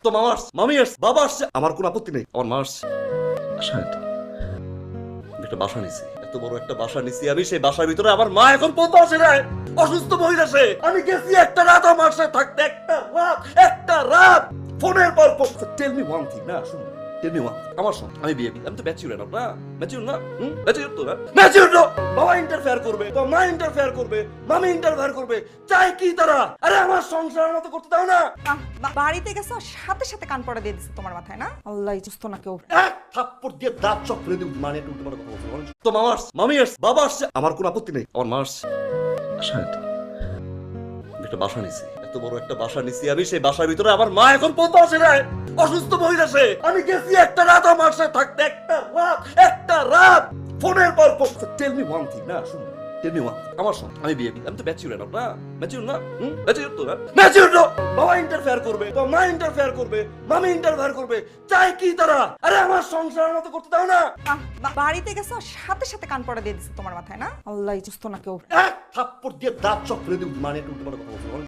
তো মামা আসছে, মামি আসছে, বাবা আসছে, আমার কোনো আপত্তি নেই। আমার মা আসছে। আশায় তো আমি একটা বাসা নিছি, এত বড় একটা বাসা নিছি আমি, সেই বাসার ভিতরে আমার মা এখন পর্যন্ত আসে নাই। অসুস্থ মহিলা সে। আমি গেছি একটা রাত আমার সাথে থাকতে, একটা রাত ফোনের পর ফোন। টেল মি ওয়ান থিং, না শুনুন, টেল মি ওয়ান থিং। আমার সঙ্গে আমি বিয়ে করি, আমি তো ব্যাচুলার না, ম্যাচিউর না, ম্যাচিউর তো না, ম্যাচিউর না। বাবা ইন্টারফেয়ার করবে, তো মা ইন্টারফেয়ার করবে, মামি ইন্টারফেয়ার করবে, চাই কি তারা? আরে আমার সংসারের মতো করতে দাও না। বাড়িতে গেছো সাথে সাথে কান পড়া দিয়ে দিছে তোমার মাথায় না? আল্লাহ সুস্থ না কেউ। এক থাপ্পড় দিয়ে দাঁত চক ফেলে দিই, মানে একটু উল্টো কথা বলছো। তো মামা আসছে, মামি আসছে, বাবা আসছে, আমার কোনো আপত্তি নেই। আমার মা আসছে। আশায় তো আমি একটা বাসা নিছি, এত বড় একটা বাসা নিছি আমি, সেই বাসার ভিতরে আমার মা এখন পর্যন্ত আসে নাই। অসুস্থ মহিলা সে। আমি গেছি একটা রাত আমার সাথে থাকতে, একটা রাত ফোনের পর ফোন। টেল মি ওয়ান থিং, না শুনুন, টেল মি ওয়ান থিং। আমার সঙ্গে আমি বিয়ে করি, আমি তো ব্যাচুলার না, ম্যাচিউর না, ম্যাচিউর তো না, ম্যাচিউর না। বাবা ইন্টারফেয়ার করবে, তো মা ইন্টারফেয়ার করবে, মামি ইন্টারফেয়ার করবে, চাই কি তারা? আরে আমার সংসারের মতো করতে দাও না। বাড়িতে গেছো সাথে সাথে কান পড়া দিয়ে দিছে তোমার মাথায় না? আল্লাহ সুস্থ না কেউ। এক থাপ্পড় দিয়ে দাঁত চক ফেলে দিই, মানে একটু উল্টো কথা বলছো।